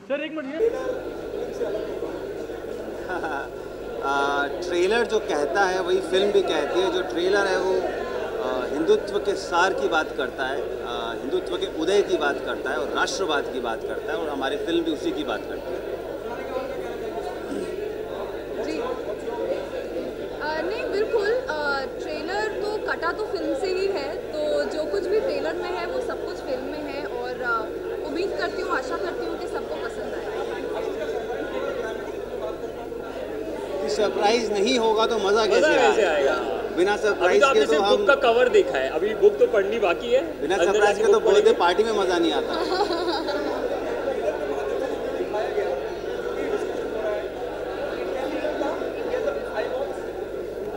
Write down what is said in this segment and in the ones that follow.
Sir एक minute, trailer जो कहता है वही फिल्म भी कहती है। जो ट्रेलर है वो हिंदुत्व के सार की बात करता है, हिंदुत्व के उदय की बात करता है और राष्ट्रवाद की बात करता है, और हमारी फिल्म भी उसी की बात करती है। जी नहीं बिल्कुल, ट्रेलर तो कटा तो फिल्म से ही है, तो जो कुछ भी ट्रेलर में है वो सब कुछ फिल्म में है, और उम्मीद करती हूँ, आशा करती हूँ कि सबको पसंद आए। सरप्राइज नहीं होगा तो मजा कैसे आएगा? बिना सरप्राइज के तो हम बुक का कवर देखा है, अभी बुक तो पढ़नी बाकी है। बिना सरप्राइज के तो बर्थडे पार्टी में मजा नहीं आता।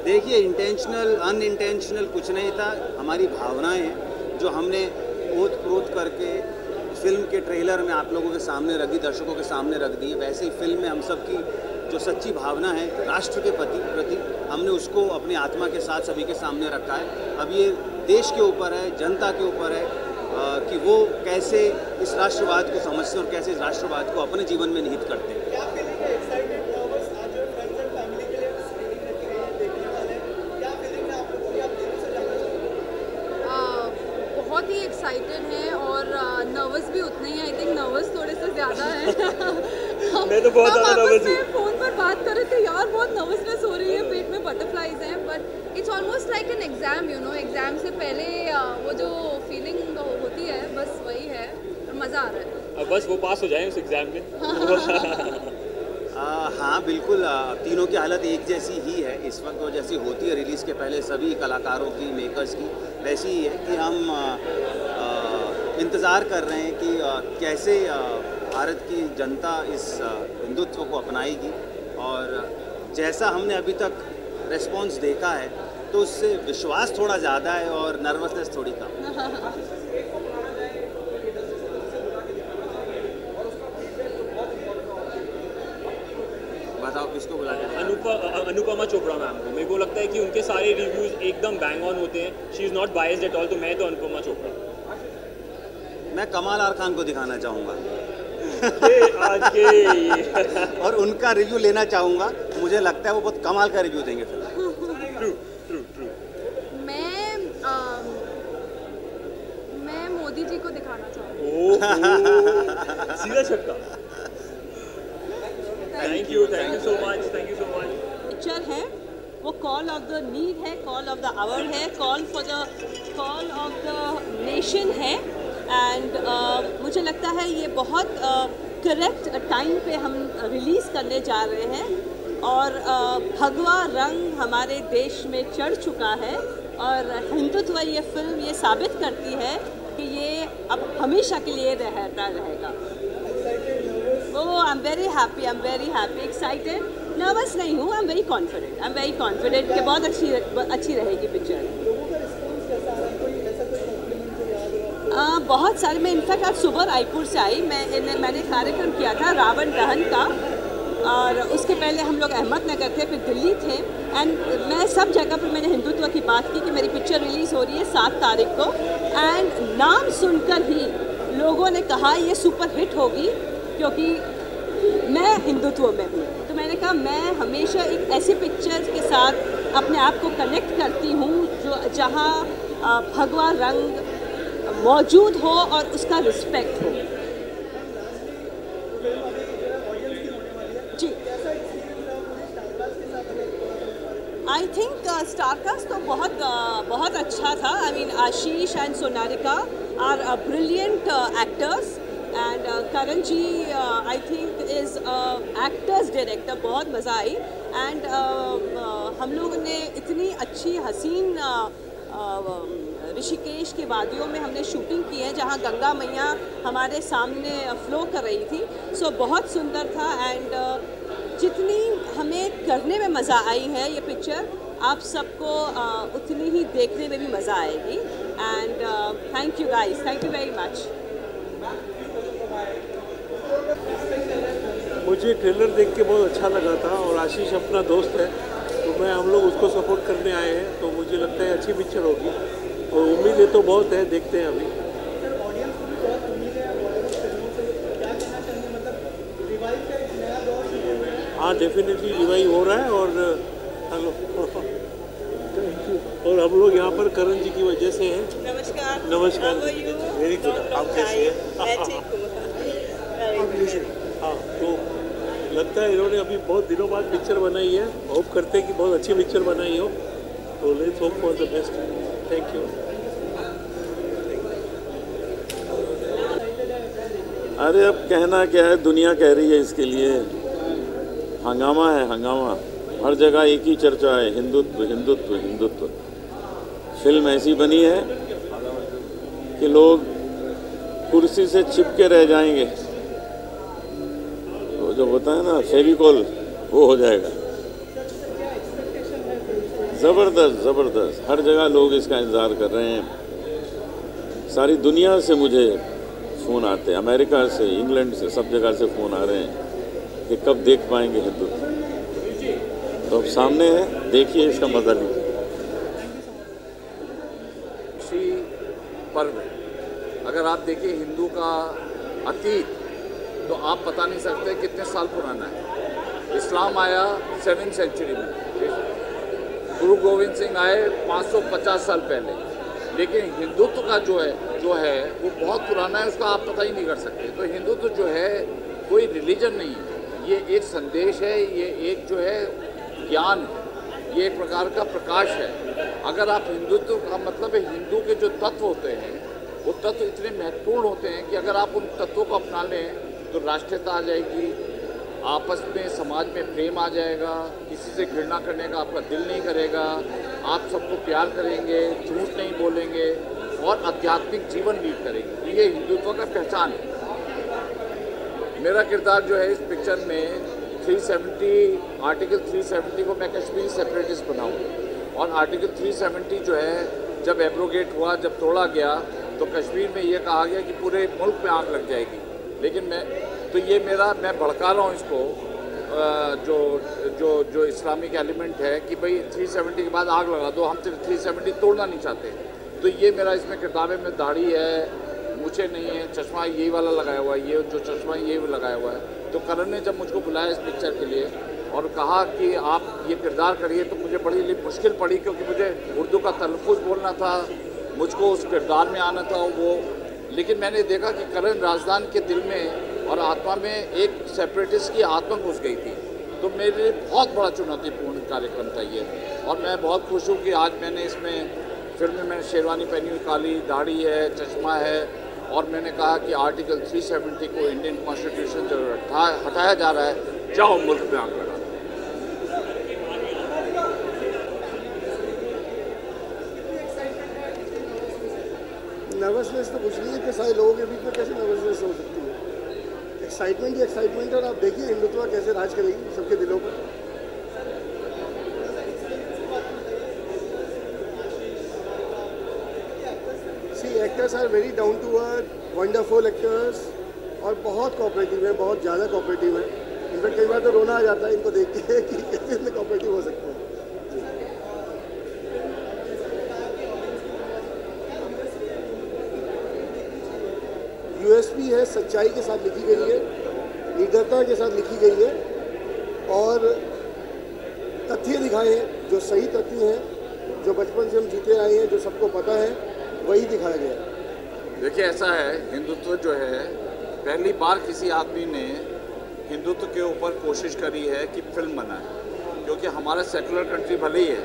देखिए, इंटेंशनल अनइंटेंशनल कुछ नहीं था, हमारी भावनाएं हैं जो हमने ओत प्रोत करके फिल्म के ट्रेलर में आप लोगों के सामने रख दी, दर्शकों के सामने रख दी। वैसे ही फिल्म में हम सब की जो सच्ची भावना है राष्ट्र के प्रति हमने उसको अपनी आत्मा के साथ सभी के सामने रखा है। अब ये देश के ऊपर है, जनता के ऊपर है कि वो कैसे इस राष्ट्रवाद को समझते हैं और कैसे इस राष्ट्रवाद को अपने जीवन में निहित करते हैं। बहुत ही एक्साइटेड हैं और नर्वस भी उतने ही, आई थिंक नर्वस थोड़े से ज़्यादा है। मैं तो बहुत ज़्यादा नर्वस हूँ। फ़ोन पर बात कर रहे थे, यार बहुत नर्वसनेस हो रही है, पेट में बटरफ्लाइज हैं, but it's almost like an exam, you know. Exam से पहले वो जो फीलिंग होती है बस वही है, और मज़ा आ रहा है। अब बस वो पास हो जाए उस एग्ज़ाम में। हाँ बिल्कुल, तीनों की हालत एक जैसी ही है इस वक्त, और जैसी होती है रिलीज़ के पहले सभी कलाकारों की, मेकर्स की, वैसी ही है कि हम इंतज़ार कर रहे हैं कि कैसे भारत की जनता इस हिंदुत्व को अपनाएगी, और जैसा हमने अभी तक रिस्पॉन्स देखा है तो उससे विश्वास थोड़ा ज़्यादा है और नर्वसनेस थोड़ी कम। बताओ किसको बुला के? अनुपमा चोपड़ा मैम को। मेरे को लगता है कि उनके सारे रिव्यूज़ एकदम बैंग ऑन होते हैं। She is not biased at all, तो मैं तो अनुपमा चोपड़ा। मैं कमाल आर खान को दिखाना चाहूँगा और उनका रिव्यू लेना चाहूँगा। मुझे लगता है वो बहुत कमाल का रिव्यू देंगे फिल्म। ट्रू। मैं मोदी जी को दिखाना चाहूँगा। सीधा छक्का। Thank you so much. Picture है वो कॉल ऑफ द नीड है, कॉल ऑफ द आवर है, कॉल ऑफ द नेशन है, एंड मुझे लगता है ये बहुत करेक्ट टाइम पे हम रिलीज़ करने जा रहे हैं, और भगवा रंग हमारे देश में चढ़ चुका है, और हिंदुत्व ये फिल्म ये साबित करती है कि ये अब हमेशा के लिए रहता रहेगा। I am very happy, excited, nervous नहीं हूँ, आई एम वेरी कॉन्फिडेंट कि बहुत अच्छी रहेगी पिक्चर। बहुत सारे, मैं इनफैक्ट आज सुबह रायपुर से आई, मैंने कार्यक्रम किया था रावण दहन का, और उसके पहले हम लोग अहमदनगर थे, फिर दिल्ली थे, एंड मैं सब जगह पर मैंने हिंदुत्व की बात की कि मेरी पिक्चर रिलीज़ हो रही है 7 तारीख को, एंड नाम सुनकर ही लोगों ने कहा ये सुपर हिट होगी, क्योंकि मैं हिंदुत्व में हूँ। तो मैंने कहा मैं हमेशा एक ऐसी पिक्चर के साथ अपने आप को कनेक्ट करती हूँ जो जहाँ भगवा रंग मौजूद हो और उसका रिस्पेक्ट हो। जी, आई थिंक स्टारकास्ट तो बहुत अच्छा था। I mean Ashish and Sonarika are brilliant actors, and Karan ji I think is actors director, बहुत मज़ा आई। एंड हम लोगों ने इतनी अच्छी हसीन ऋषिकेश के वादियों में हमने शूटिंग की है, जहाँ गंगा मैया हमारे सामने फ्लो कर रही थी। सो बहुत सुंदर था। एंड जितनी हमें करने में मज़ा आई है ये पिक्चर, आप सबको उतनी ही देखने में भी मज़ा आएगी। And thank you guys, thank you very much. मुझे ट्रेलर देख के बहुत अच्छा लगा था, और आशीष अपना दोस्त है, तो हम लोग उसको सपोर्ट करने आए हैं, तो मुझे लगता है अच्छी पिक्चर होगी, और उम्मीदें तो बहुत है, देखते हैं अभी। हाँ, डेफिनेटली रिवाइव हो रहा है। और हेलो थैंक यू। और हम लोग यहाँ पर करण जी की वजह से हैं। नमस्कार। नमस्कार। Very good. आप कैसे हैं? मैं ठीक हूँ। हाँ, तो लगता है इन्होंने अभी बहुत दिनों बाद पिक्चर बनाई है, होप करते हैं कि बहुत अच्छी पिक्चर बनाई हो, तो let's hope for the best. Thank you. अरे अब कहना क्या है, दुनिया कह रही है इसके लिए, हंगामा है हंगामा, हर जगह एक ही चर्चा है, हिंदुत्व हिंदुत्व हिंदुत्व। फिल्म ऐसी बनी है कि लोग कुर्सी से चिपके रह जाएंगे, तो जो होता है ना फेविकॉल, वो हो जाएगा। ज़बरदस्त ज़बरदस्त, हर जगह लोग इसका इंतज़ार कर रहे हैं। सारी दुनिया से मुझे फ़ोन आते हैं, अमेरिका से, इंग्लैंड से, सब जगह से फ़ोन आ रहे हैं कि कब देख पाएंगे हिंदुत्व। तो अब सामने है, देखिए इसका मज़ा लीजिए। श्री पर्व, अगर आप देखिए हिंदू का अतीत, तो आप बता नहीं सकते कितने साल पुराना है। इस्लाम आया 7वीं सेंचुरी में, गुरु गोविंद सिंह आए 550 साल पहले, लेकिन हिंदुत्व का जो है वो बहुत पुराना है, उसका आप पता ही नहीं कर सकते। तो हिंदुत्व जो है कोई रिलीजन नहीं है, ये एक संदेश है, ये एक जो है ज्ञान है, ये एक प्रकार का प्रकाश है। अगर आप हिंदुत्व का मतलब है, हिंदू के जो तत्व होते हैं वो तत्व इतने महत्वपूर्ण होते हैं कि अगर आप उन तत्वों को अपना लें तो राष्ट्रीयता आ जाएगी, आपस में समाज में प्रेम आ जाएगा, किसी से घृणा करने का आपका दिल नहीं करेगा, आप सबको प्यार करेंगे, झूठ नहीं बोलेंगे और आध्यात्मिक जीवन लीड करेंगे। ये हिंदुत्व का पहचान है। मेरा किरदार जो है इस पिक्चर में 370 आर्टिकल 370 को मैं कश्मीरी सेपरेटिस्ट बनाऊँ, और आर्टिकल 370 जो है जब एब्रोगेट हुआ, जब तोड़ा गया, तो कश्मीर में ये कहा गया कि पूरे मुल्क में आग लग जाएगी। लेकिन मैं भड़का रहा हूँ इसको, जो इस्लामिक एलिमेंट है कि भाई 370 के बाद आग लगा दो, हम 370 तोड़ना नहीं चाहते। तो ये मेरा इसमें किरदार में दाढ़ी है, मूछें नहीं है, चश्मा यही वाला लगाया हुआ है, ये जो चश्मा ये लगाया हुआ है। तो करण ने जब मुझको बुलाया इस पिक्चर के लिए और कहा कि आप ये किरदार करिए, तो मुझे बड़ी मुश्किल पड़ी, क्योंकि मुझे उर्दू का तलफ़ुज़ बोलना था, मुझको उस किरदार में आना था वो। लेकिन मैंने देखा कि करण राजदान के दिल में और आत्मा में एक सेपरेटिस्ट की आत्मा घुस गई थी। तो मेरे लिए बहुत बड़ा चुनौतीपूर्ण कार्यक्रम था ये, और मैं बहुत खुश हूँ कि आज मैंने इसमें फिल्म में मैंने शेरवानी पहनी हुई, काली दाढ़ी है, चश्मा है, और मैंने कहा कि आर्टिकल 370 को इंडियन कॉन्स्टिट्यूशन जो हटाया जा रहा है, जाओ मुल्क में आग लगा। नर्वसनेस तो कुछ नहीं है, इतने सारे लोगों के बीच में कैसे नर्वसनेस हो सकती है। एक्साइटमेंट ही एक्साइटमेंट है, और आप देखिए हिंदुत्व कैसे राज करेगी सबके दिलों पर। See actors are very down to earth, wonderful actors, और बहुत कोऑपरेटिव है, बहुत ज़्यादा कोऑपरेटिव है। इनफैक्ट कई बार तो रोना आ जाता है इनको देख के कि कैसे इतने कोऑपरेटिव हो सकते हैं। यूएसपी है, सच्चाई के साथ लिखी गई है, निडरता के साथ लिखी गई है, और तथ्य दिखाए हैं जो सही तथ्य हैं, जो बचपन से हम जीते आए हैं, जो सबको पता है, वही दिखाया गया है। देखिए ऐसा है, हिंदुत्व जो है पहली बार किसी आदमी ने हिंदुत्व के ऊपर कोशिश करी है कि फिल्म बनाए, क्योंकि हमारा सेकुलर कंट्री भले ही है,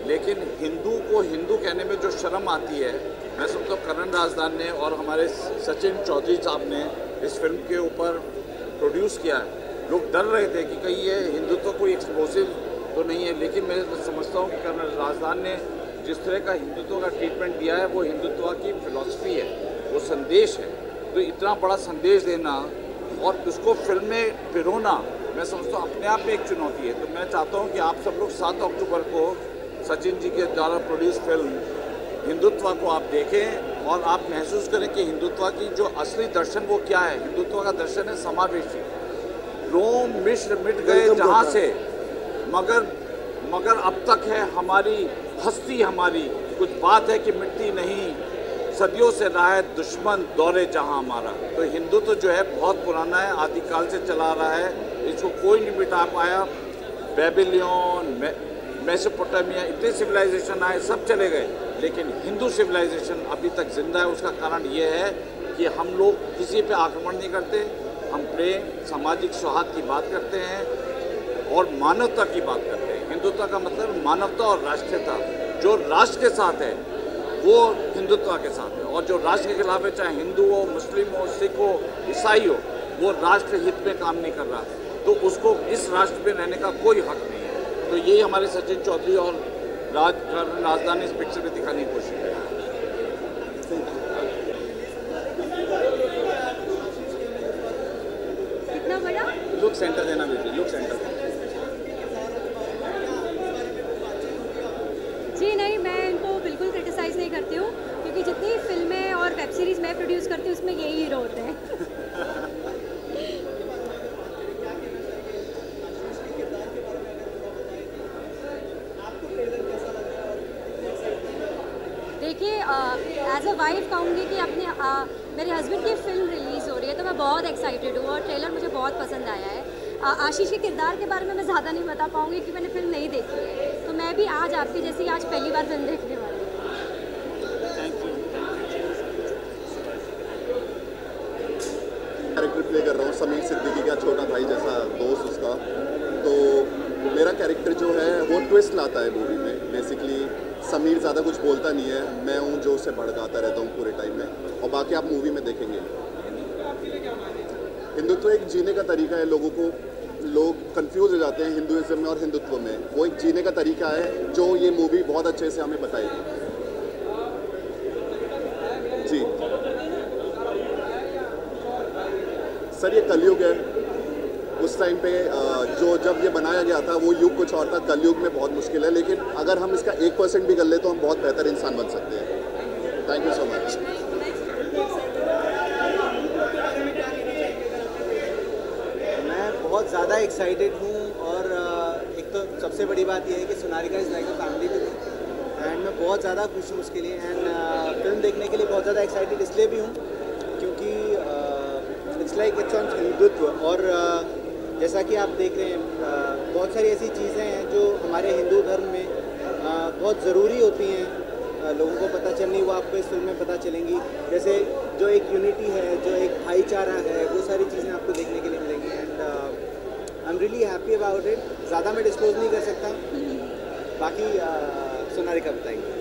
लेकिन हिंदू को हिंदू कहने में जो शर्म आती है, मैं समझता हूँ करण राजदान ने और हमारे सचिन चौधरी साहब ने इस फिल्म के ऊपर प्रोड्यूस किया है। लोग डर रहे थे कि कहीं ये हिंदुत्व कोई एक्सप्लोसिव तो नहीं है, लेकिन मैं समझता हूँ कि कर्नल राजदान ने जिस तरह का हिंदुत्व का ट्रीटमेंट दिया है वो हिंदुत्व की फिलॉसफी है, वो संदेश है। तो इतना बड़ा संदेश देना और उसको फिल्म में पिरोना मैं समझता हूँ अपने आप में एक चुनौती है। तो मैं चाहता हूँ कि आप सब लोग 7 अक्टूबर को सचिन जी के द्वारा प्रोड्यूस फिल्म हिंदुत्व को आप देखें और आप महसूस करें कि हिंदुत्व की जो असली दर्शन वो क्या है। हिंदुत्व का दर्शन है समावेशी। रोम मिस्र मिट गए जहाँ से, मगर अब तक है हमारी हस्ती, हमारी कुछ बात है कि मिटती नहीं, सदियों से रहा है दुश्मन दौरे जहां हमारा। तो हिंदुत्व जो है बहुत पुराना है, आदिकाल से चला रहा है, इसको कोई नहीं मिटा पाया। बेबीलोन, मेसोपोटामिया, इतने सिविलाइजेशन आए, सब चले गए, लेकिन हिंदू सिविलाइजेशन अभी तक जिंदा है। उसका कारण ये है कि हम लोग किसी पे आक्रमण नहीं करते, हम प्रेम, सामाजिक सौहार्द की बात करते हैं और मानवता की बात करते हैं। हिंदुत्व का मतलब मानवता और राष्ट्रीयता। जो राष्ट्र के साथ है वो हिंदुत्व के साथ है, और जो राष्ट्र के खिलाफ है, चाहे हिंदू हो, मुस्लिम हो, सिख हो, ईसाई हो, वो राष्ट्र हित में काम नहीं कर रहा, तो उसको इस राष्ट्र में रहने का कोई हक नहीं है। तो यही हमारे सचिन चौधरी और राजदान ने इस पिक्चर में दिखाने की कोशिश की। कितना बड़ा लुक सेंटर देना बेटी, लुक सेंटर। जी नहीं, मैं इनको बिल्कुल क्रिटिसाइज़ नहीं करती हूँ, क्योंकि जितनी फिल्में और वेब सीरीज़ मैं प्रोड्यूस करती हूँ उसमें यही हीरो होते हैं। देखिए, एज अ वाइफ कहूँगी कि अपने मेरे हस्बैंड की फ़िल्म रिलीज़ हो रही है, तो मैं बहुत एक्साइटेड हूँ और ट्रेलर मुझे बहुत पसंद आया है। आशीष के किरदार के बारे में मैं ज़्यादा नहीं बता पाऊँगी कि मैंने फिल्म नहीं देखी है, तो मैं भी आज आपकी जैसी आज पहली बार फिल्म देखने वाली हूँ। कैरेक्टर प्ले कर रहा हूँ समीर सिद्दीकी का छोटा भाई जैसा दोस्त उसका। तो मेरा कैरेक्टर जो है वो ट्विस्ट लाता है मूवी में। बेसिकली समीर ज़्यादा कुछ बोलता नहीं है, मैं हूँ जो उससे भड़काता रहता हूँ पूरे टाइम में, और बाकी आप मूवी में देखेंगे। हिंदुत्व एक जीने का तरीका है, लोग कंफ्यूज हो जाते हैं हिंदुइज्म में और हिंदुत्व में। वो एक जीने का तरीका है जो ये मूवी बहुत अच्छे से हमें बताएगी। जी सर, ये कलयुग है। उस टाइम पे जब ये बनाया गया था वो युग कुछ और था, कलयुग में बहुत मुश्किल है, लेकिन अगर हम इसका 1% भी कर ले तो हम बहुत बेहतर इंसान बन सकते हैं। Thank you so much. बहुत ज़्यादा एक्साइटेड हूँ, और एक तो सबसे बड़ी बात यह है कि Sonarika is like a family to me, and मैं बहुत ज़्यादा खुश हूँ उसके लिए। एंड फिल्म देखने के लिए बहुत ज़्यादा एक्साइटेड इसलिए भी हूँ क्योंकि it's like it's on Hindutva. और जैसा कि आप देख रहे हैं, बहुत सारी ऐसी चीज़ें हैं जो हमारे हिंदू धर्म में बहुत ज़रूरी होती हैं, लोगों को पता चलनी, वो आपको इस फिल्म में पता चलेंगी। जैसे जो एक यूनिटी है, जो एक भाईचारा है, वो सारी चीज़ें आपको देखने के लिए मिलेंगी। And I am really happy about it. ज़्यादा मैं डिस्क्लोज नहीं कर सकता, बाकी सोनारिका बताएंगे।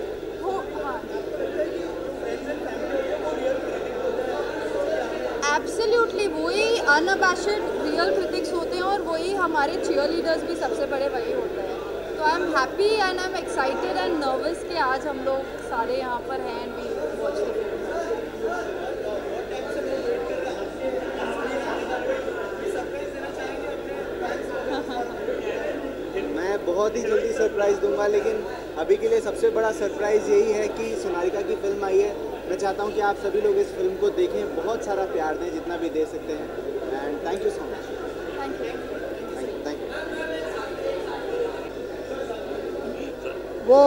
एब्सोल्युटली वही अनअबैशड रियल क्रिटिक्स होते हैं, और वही हमारे चीयर लीडर्स भी सबसे बड़े वही होते हैं। तो I am happy and I am excited and nervous कि आज हम लोग सारे यहाँ पर हैं and we watch the film. मैं बहुत ही जल्दी सरप्राइज़ दूंगा, लेकिन अभी के लिए सबसे बड़ा सरप्राइज़ यही है कि सोनारिका की फ़िल्म आई है। मैं चाहता हूँ कि आप सभी लोग इस फिल्म को देखें, बहुत सारा प्यार दें जितना भी दे सकते हैं। And thank you so much. Thank you. वो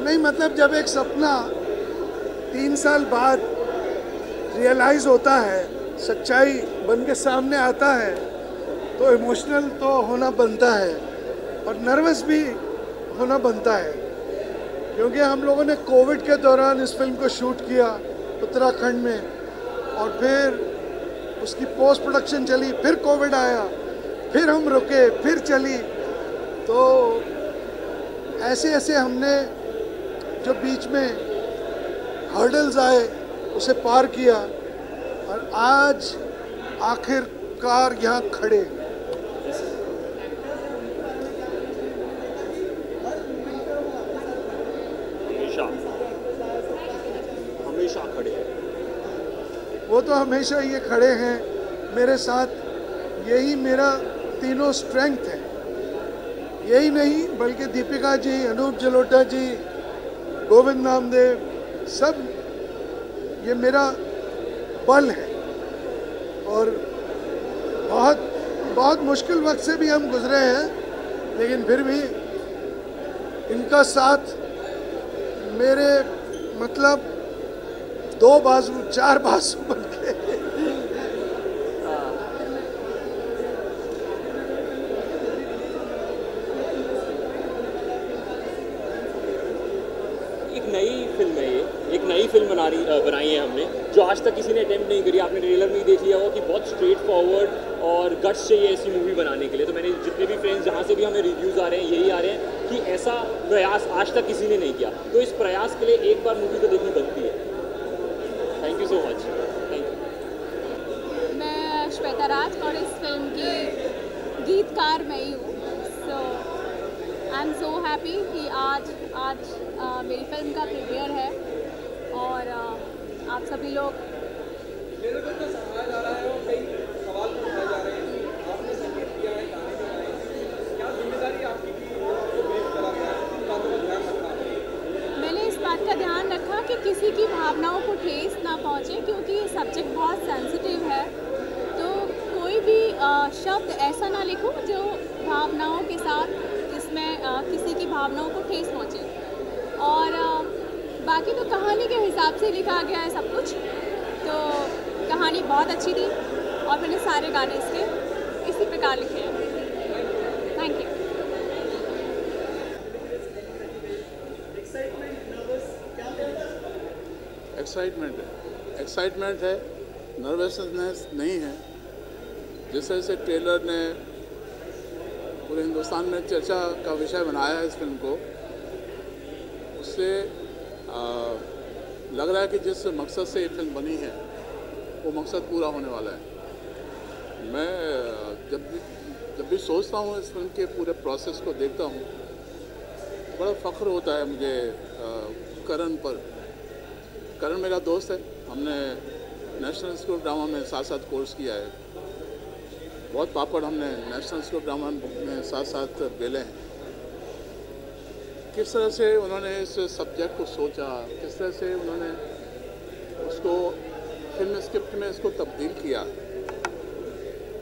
नहीं, मतलब जब एक सपना 3 साल बाद रियलाइज़ होता है, सच्चाई बन के सामने आता है, तो इमोशनल तो होना बनता है और नर्वस भी होना बनता है। क्योंकि हम लोगों ने कोविड के दौरान इस फिल्म को शूट किया उत्तराखंड में, और फिर उसकी पोस्ट प्रोडक्शन चली, फिर कोविड आया, फिर हम रुके, फिर चली। तो ऐसे ऐसे हमने जो बीच में हर्डल्स आए उसे पार किया और आज आखिरकार यहाँ खड़े। हमेशा खड़े। वो तो हमेशा ये खड़े हैं मेरे साथ, यही मेरा तीनों स्ट्रेंथ है। यही नहीं बल्कि दीपिका जी, अनूप जलोटा जी, गोविंद नामदेव, सब ये मेरा बल है। और बहुत बहुत मुश्किल वक्त से भी हम गुजरे हैं, लेकिन फिर भी इनका साथ मेरे मतलब दो बाजू चार बाजू बन के। एक नई फिल्म है ये, एक नई फिल्म बनाई है हमने, जो आज तक किसी ने अटेम्प्ट नहीं करी। आपने ट्रेलर में ही देख लिया होगा कि बहुत स्ट्रेट फॉरवर्ड और गट्स चाहिए ऐसी मूवी बनाने के लिए। तो मैंने जितने भी फ्रेंड्स जहाँ से भी हमें रिव्यूज़ आ रहे हैं यही आ रहे हैं कि ऐसा प्रयास आज तक किसी ने नहीं किया। तो इस प्रयास के लिए एक बार मूवी तो देखनी बनती है। Thank you so much. Thank you. मैं श्वेता राज और इस फिल्म की गीतकार मैं ही हूँ। सो आई एम सो हैप्पी कि आज मेरी फिल्म का प्रीमियर है और आप सभी लोग मैंने इस बात का ध्यान रखा कि किसी की भावनाओं को ठेस ना पहुँचे, क्योंकि ये सब्जेक्ट बहुत सेंसिटिव है। तो कोई भी शब्द ऐसा ना लिखो जो भावनाओं के साथ, जिसमें किसी की भावनाओं को ठेस पहुँचे। और बाकी तो कहानी के हिसाब से लिखा गया है सब कुछ। तो कहानी बहुत अच्छी थी और मैंने सारे गाने इसके इसी प्रकार लिखे हैं। Thank you. एक्साइटमेंट है, नर्वसनेस नहीं है। जिस तरह से ट्रेलर ने पूरे हिंदुस्तान में चर्चा का विषय बनाया है इस फिल्म को, उससे लग रहा है कि जिस मकसद से ये फिल्म बनी है वो मकसद पूरा होने वाला है। मैं जब भी सोचता हूँ इस फिल्म के पूरे प्रोसेस को देखता हूँ, बड़ा फ़ख्र होता है मुझे करण पर। करण मेरा दोस्त है, हमने नेशनल स्कूल ऑफ ड्रामा में साथ साथ कोर्स किया है। बहुत पापड़ हमने नेशनल स्कूल ऑफ ड्रामा में साथ साथ बेले हैं। किस तरह से उन्होंने इस सब्जेक्ट को सोचा, किस तरह से उन्होंने उसको फिल्म स्क्रिप्ट में इसको तब्दील किया,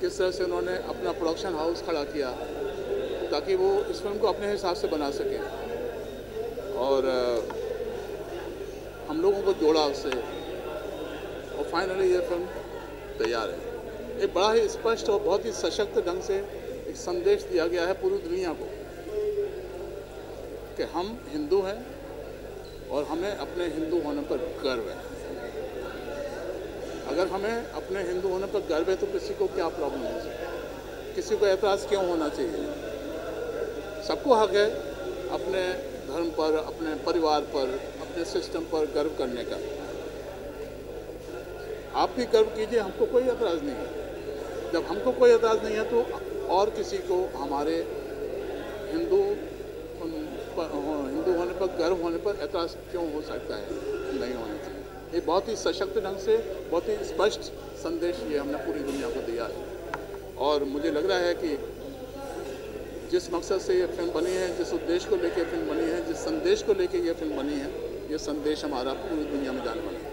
किस तरह से उन्होंने अपना प्रोडक्शन हाउस खड़ा किया ताकि वो इस फिल्म को अपने हिसाब से बना सकें, और हम लोगों को जोड़ा उससे, और फाइनली ये फिल्म तैयार है। एक बड़ा ही स्पष्ट और बहुत ही सशक्त ढंग से एक संदेश दिया गया है पूरी दुनिया को कि हम हिंदू हैं और हमें अपने हिंदू होने पर गर्व है। अगर हमें अपने हिंदू होने पर गर्व है तो किसी को क्या प्रॉब्लम हो सकती, किसी को एतराज़ क्यों होना चाहिए। सबको हक है अपने धर्म पर, अपने परिवार पर, अपने सिस्टम पर गर्व करने का। आप भी गर्व कीजिए, हमको कोई एतराज़ नहीं है। जब हमको कोई एतराज़ नहीं है तो और किसी को हमारे हिंदू होने पर, गर्व होने पर एतराज़ क्यों हो सकता है, नहीं होना चाहिए। ये बहुत ही सशक्त ढंग से, बहुत ही स्पष्ट संदेश ये हमने पूरी दुनिया को दिया है। और मुझे लग रहा है कि जिस मकसद से ये फिल्म बनी है, जिस उद्देश्य को लेकर फिल्म बनी है, जिस संदेश को लेकर ये फिल्म बनी है, ये संदेश हमारा पूरी दुनिया में जाने वाला है।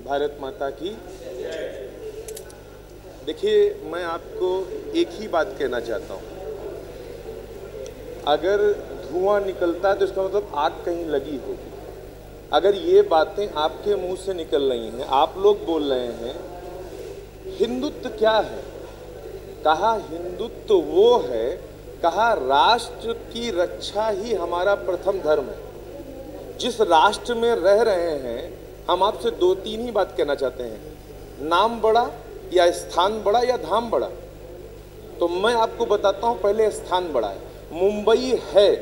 भारत माता की। देखिए, मैं आपको एक ही बात कहना चाहता हूँ, अगर धुआं निकलता है तो इसका मतलब आग कहीं लगी होगी। अगर ये बातें आपके मुंह से निकल रही हैं, आप लोग बोल रहे हैं हिंदुत्व क्या है, कहा हिंदुत्व वो है, कहा राष्ट्र की रक्षा ही हमारा प्रथम धर्म है। जिस राष्ट्र में रह रहे हैं, हम आपसे दो तीन ही बात कहना चाहते हैं, नाम बड़ा या स्थान बड़ा या धाम बड़ा। तो मैं आपको बताता हूं, पहले स्थान बड़ा है। मुंबई है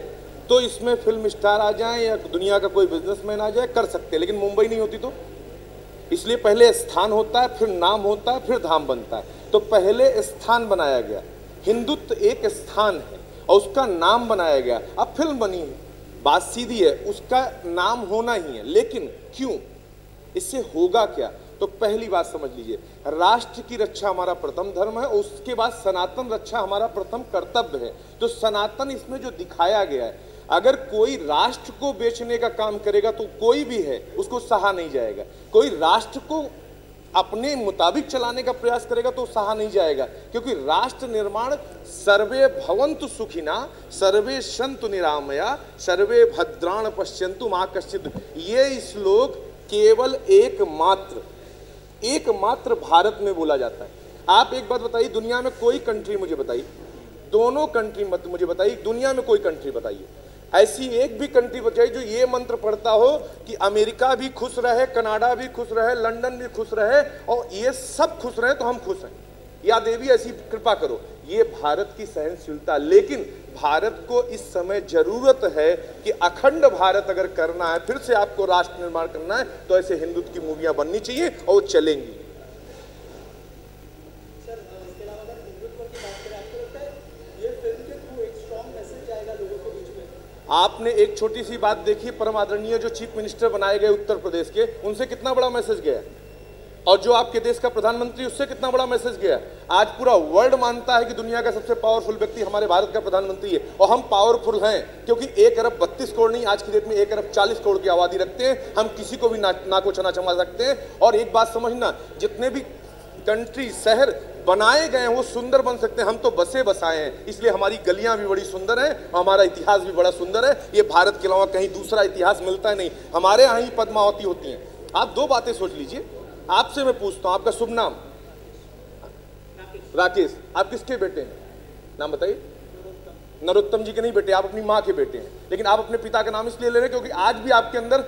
तो इसमें फिल्म स्टार आ जाए या दुनिया का कोई बिजनेसमैन आ जाए, कर सकते हैं, लेकिन मुंबई नहीं होती तो। इसलिए पहले स्थान होता है, फिर नाम होता है, फिर धाम बनता है। तो पहले स्थान बनाया गया, हिंदुत्व एक स्थान है और उसका नाम बनाया गया। अब फिल्म बनी है, बात सीधी है, उसका नाम होना ही है, लेकिन क्यों, इससे होगा क्या? तो पहली बात समझ लीजिए, राष्ट्र की रक्षा हमारा प्रथम धर्म है, उसके बाद सनातन रक्षा हमारा प्रथम कर्तव्य है। तो सनातन इसमें जो दिखाया गया है, अगर कोई राष्ट्र को बेचने का काम करेगा तो कोई भी है उसको सहा नहीं जाएगा। कोई राष्ट्र को अपने मुताबिक चलाने का प्रयास करेगा तो सहा नहीं जाएगा, क्योंकि राष्ट्र निर्माण सर्वे भवन्तु सुखिना सर्वे सन्तु निरामया सर्वे भद्राण पश्यन्तु मा कश्चित्। ये श्लोक केवल एकमात्र भारत में बोला जाता है। आप एक बात बताइए, दुनिया में कोई कंट्री मुझे बताइए, दोनों कंट्री मत मुझे बताइए, दुनिया में कोई कंट्री बताइए, ऐसी एक भी कंट्री बताइए जो ये मंत्र पढ़ता हो कि अमेरिका भी खुश रहे, कनाडा भी खुश रहे, लंदन भी खुश रहे और ये सब खुश रहे तो हम खुश हैं, या देवी ऐसी कृपा करो। ये भारत की सहनशीलता। लेकिन भारत को इस समय जरूरत है कि अखंड भारत अगर करना है, फिर से आपको राष्ट्र निर्माण करना है, तो ऐसे हिंदुत्व की मूवियां बननी चाहिए और चलेंगी। आपने एक छोटी सी बात देखी, परम आदरणीय जो चीफ मिनिस्टर बनाए गए उत्तर प्रदेश के, उनसे कितना बड़ा मैसेज गया, और जो आपके देश का प्रधानमंत्री, उससे कितना बड़ा मैसेज गया। आज पूरा वर्ल्ड मानता है कि दुनिया का सबसे पावरफुल व्यक्ति हमारे भारत का प्रधानमंत्री है, और हम पावरफुल हैं क्योंकि 1 अरब 32 करोड़ नहीं, आज की डेट में 1 अरब 40 करोड़ की आबादी रखते हैं। हम किसी को भी नाको चना चमा सकते हैं। और एक बात समझना, जितने भी कंट्री शहर बनाए गए हैं वो सुंदर बन सकते हैं, हम तो बसे बसाए हैं, इसलिए हमारी गलियां भी बड़ी सुंदर हैं, हमारा इतिहास भी बड़ा सुंदर है। ये भारत के अलावा कहीं दूसरा इतिहास मिलता है नहीं, हमारे यहाँ ही पद्मावती होती हैं। आप दो बातें सोच लीजिए, आपसे मैं पूछता हूं, आपका शुभ नाम? राकेश। आप किसके बेटे हैं, नाम बताइए? नरोत्तम जी के नहीं बेटे, आप अपनी माँ के बेटे हैं। लेकिन आप अपने पिता का नाम इसलिए ले रहे हैं क्योंकि आज भी आपके अंदर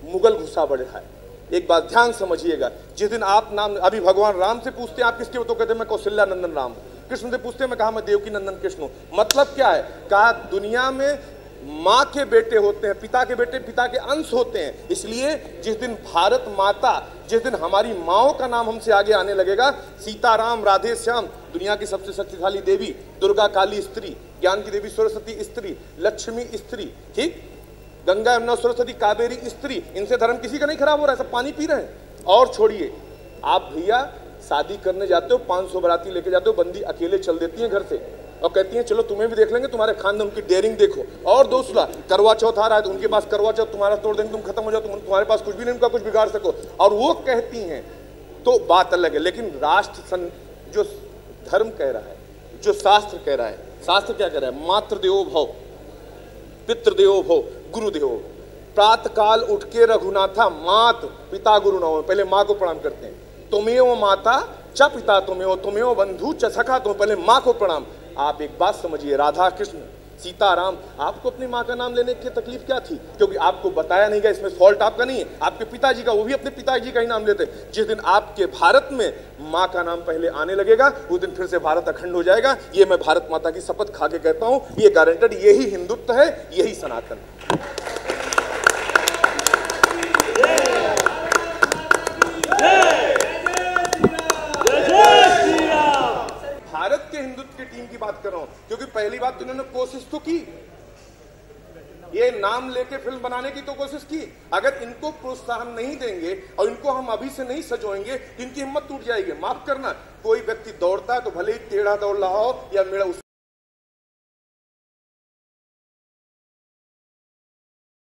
मुगल घुसा बढ़ रहा है। एक बात ध्यान समझिएगा, जिस दिन आप नाम, अभी भगवान राम से पूछते हैं आप किसके हो, तो कहते हैं मैं कौशल्या नंदन राम हूं। कृष्ण से पूछते हैं, मैं कहा मैं देवकी नंदन कृष्ण हूं। मतलब क्या है, कहा दुनिया में माँ के बेटे होते हैं, पिता के बेटे पिता के अंश होते हैं। इसलिए जिस दिन भारत माता, जिस दिन हमारी माओ का नाम हमसे आगे आने लगेगा, सीताराम राधे श्याम, दुनिया की सबसे शक्तिशाली देवी, दुर्गा काली स्त्री, ज्ञान की देवी सरस्वती स्त्री, लक्ष्मी स्त्री, ठीक, गंगा यमुना सरस्वती कावेरी स्त्री, इनसे धर्म किसी का नहीं खराब हो रहा है, सब पानी पी रहे हैं। और छोड़िए, आप भैया शादी करने जाते हो, 500 बाराती लेके जाते हो, बंदी अकेले चल देती है घर से और कहती हैं चलो तुम्हें भी देख लेंगे, तुम्हारे खानदान की डेयरिंग देखो। और दूसरा, करवा चौथ आ रहा है तो उनके पास करवा चौथ तुम्हारा तोड़ देंगे, तुम खत्म हो जाओ, तुम्हारे पास कुछ भी नहीं, उनका कुछ बिगाड़ सको, और वो कहती हैं, तो बात अलग है। लेकिन राष्ट्र जो धर्म कह रहा है, जो शास्त्र कह रहा है, शास्त्र क्या कह रहा है, मातृदेवो भव, पितृदेवो भव, गुरुदेवो। प्रातः काल उठ के रघुनाथा मात पिता गुरु नमः, पहले माँ को प्रणाम करते हैं। तुमेव माता च पिता तुमेव बंधु च सखा, तुम पहले माँ को प्रणाम। आप एक बात समझिए, राधा कृष्ण सीताराम, आपको अपनी माँ का नाम लेने की तकलीफ क्या थी? क्योंकि आपको बताया नहीं गया, इसमें फॉल्ट आपका नहीं है, आपके पिताजी का, वो भी अपने पिताजी का ही नाम लेते। जिस दिन आपके भारत में माँ का नाम पहले आने लगेगा, उस दिन फिर से भारत अखंड हो जाएगा। ये मैं भारत माता की शपथ खा के कहता हूँ, ये गारंटेड, यही हिंदुत्व है, यही सनातन। भारत के हिंदुत्व की टीम की बात कर रहा हूं, क्योंकि पहली बात तो इन्होंने कोशिश तो की, ये नाम लेके फिल्म बनाने की तो कोशिश की। अगर इनको प्रोत्साहन नहीं देंगे और इनको हम अभी से नहीं सजोएंगे, इनकी हिम्मत टूट जाएगी। माफ करना, कोई व्यक्ति दौड़ता है तो भले ही टेढ़ा दौड़ रहा हो या मेरा